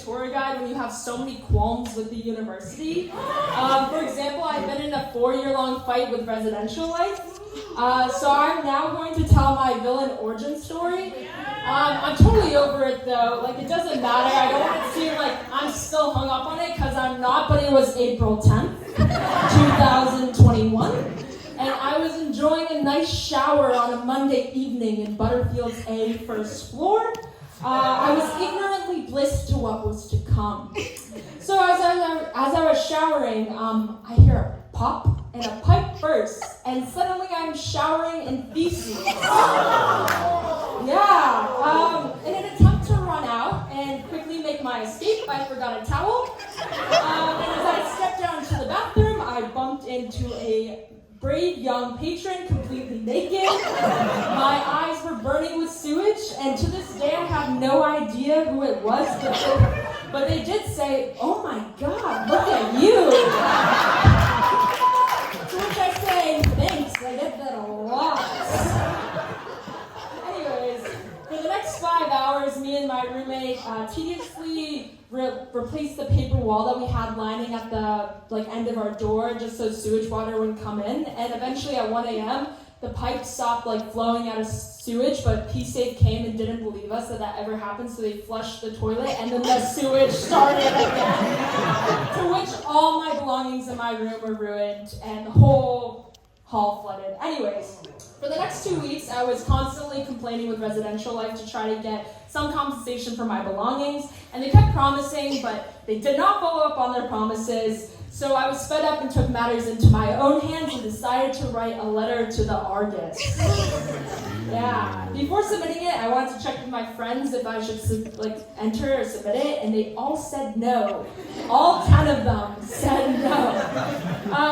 tour guide when you have so many qualms with the university. For example, I've been in a 4-year-long fight with residential life. So I'm now going to tell my villain origin story. I'm totally over it though. Like, it doesn't matter. I don't want it to seem like I'm still hung up on it, because I'm not, but it was April 10th, 2021. And I was enjoying a nice shower on a Monday evening in Butterfield's A first floor. I was ignorantly blissed to what was to come. So as I was showering, I hear a pop and a pipe burst, and suddenly I'm showering in feces. Yeah, in an attempt to run out and quickly make my escape, I forgot a towel. And as I stepped down to the bathroom, I bumped into a brave young patron, completely naked. My eyes were burning with sewage, and to this day I have no idea who it was, but they did say, "Oh my God, look at you." To which I say, "Thanks, I get that a lot." Anyways, for the next 5 hours, me and my roommate tediously replaced the paper wall that we had lining at the end of our door, just so sewage water wouldn't come in. And eventually at 1 a.m., the pipe stopped flowing out of sewage, but P-Safe came and didn't believe us that ever happened, so they flushed the toilet, and then the sewage started again. To which all my belongings in my room were ruined, and the whole hall flooded. Anyways, for the next 2 weeks, I was constantly complaining with residential life to try to get some compensation for my belongings, and they kept promising, but they did not follow up on their promises. So I was fed up and took matters into my own hands and decided to write a letter to the Argus. Yeah. Before submitting it, I wanted to check with my friends if I should enter or submit it, and they all said no. All 10 of them said no.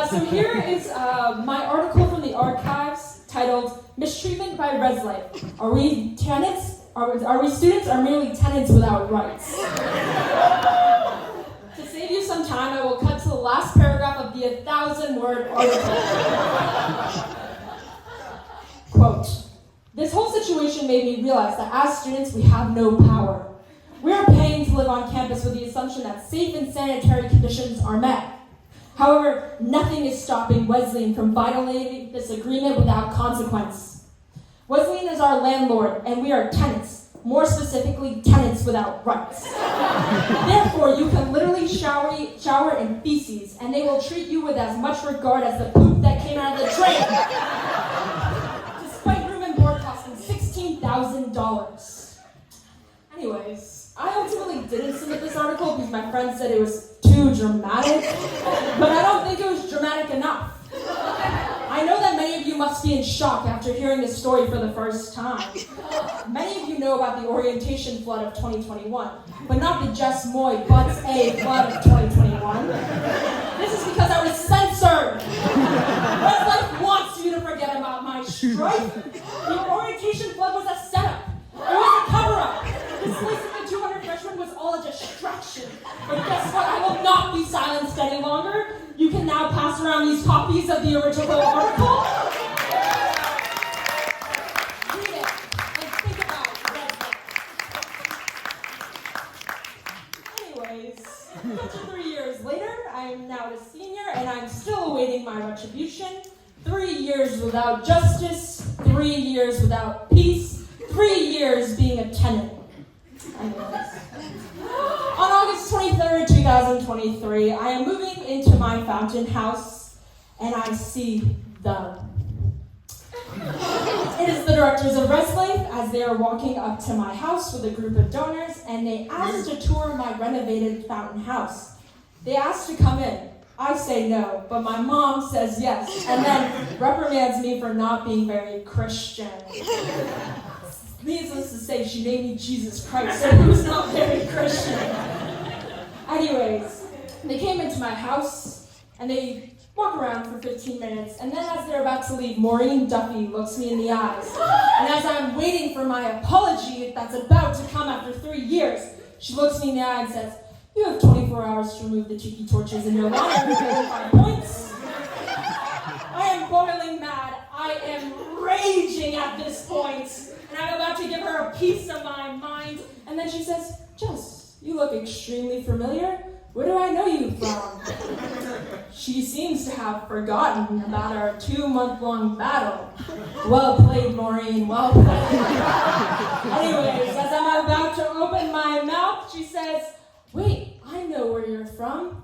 So here is my article from the archives titled "Mistreatment by Res Life. Are we tenants? Are we students or merely tenants without rights?" To save you some time, I will cut to the last paragraph of the 1,000-word article. Quote, "This whole situation made me realize that as students, we have no power. We are paying to live on campus with the assumption that safe and sanitary conditions are met. However, nothing is stopping Wesleyan from violating this agreement without consequence. Wesleyan is our landlord, and we are tenants. More specifically, tenants without rights. Therefore, you can literally shower in feces, and they will treat you with as much regard as the poop that came out of the drain. Despite room and board costing $16,000. Anyways, I ultimately didn't submit this article because my friend said it was too dramatic, but I don't think it was dramatic enough. I know that many of you must be in shock after hearing this story for the first time. Many of you know about the orientation flood of 2021, but not the Jess Moy Butts A flood of 2021. This is because I was censored. Res Life wants you to forget about my strife. The orientation flood was a setup. It was a cover-up. Displacing the 200 freshmen was all a distraction. But guess what? I will not be silenced any longer. You can now pass around these copies of the original article. Read it and think about it. Anyways, 3 years later, I am now a senior and I'm still awaiting my retribution. 3 years without justice, 3 years without peace, 3 years being a tenant. Anyways. On August 23rd, 2023, I am moving into my fountain house, and I see them. It is the directors of Res Life as they are walking up to my house with a group of donors, and they ask to tour my renovated fountain house. They ask to come in. I say no, but my mom says yes, and then reprimands me for not being very Christian. Needless to say, she named me Jesus Christ, so he was not very Christian. Anyways, they came into my house, and they walk around for 15 minutes, and then as they're about to leave, Maureen Duffy looks me in the eyes. And as I'm waiting for my apology that's about to come after 3 years, she looks me in the eye and says, "You have 24 hours to remove the tiki torches in your lawn and 5 points." I am boiling mad. I am raging at this point. And I'm about to give her a piece of my mind. And then she says, "Jess, "You look extremely familiar. Where do I know you from?" She seems to have forgotten about our 2-month-long battle. Well played, Maureen, well played. Anyways, as I'm about to open my mouth, she says, "Wait, I know where you're from.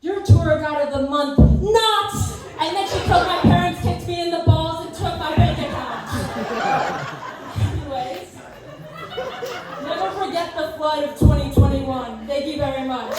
You're tour guide of the month, not!" And then she killed my parents, kicked me in the balls, and took my bank account. Anyways, never forget the flood of 2021. Thank you very much.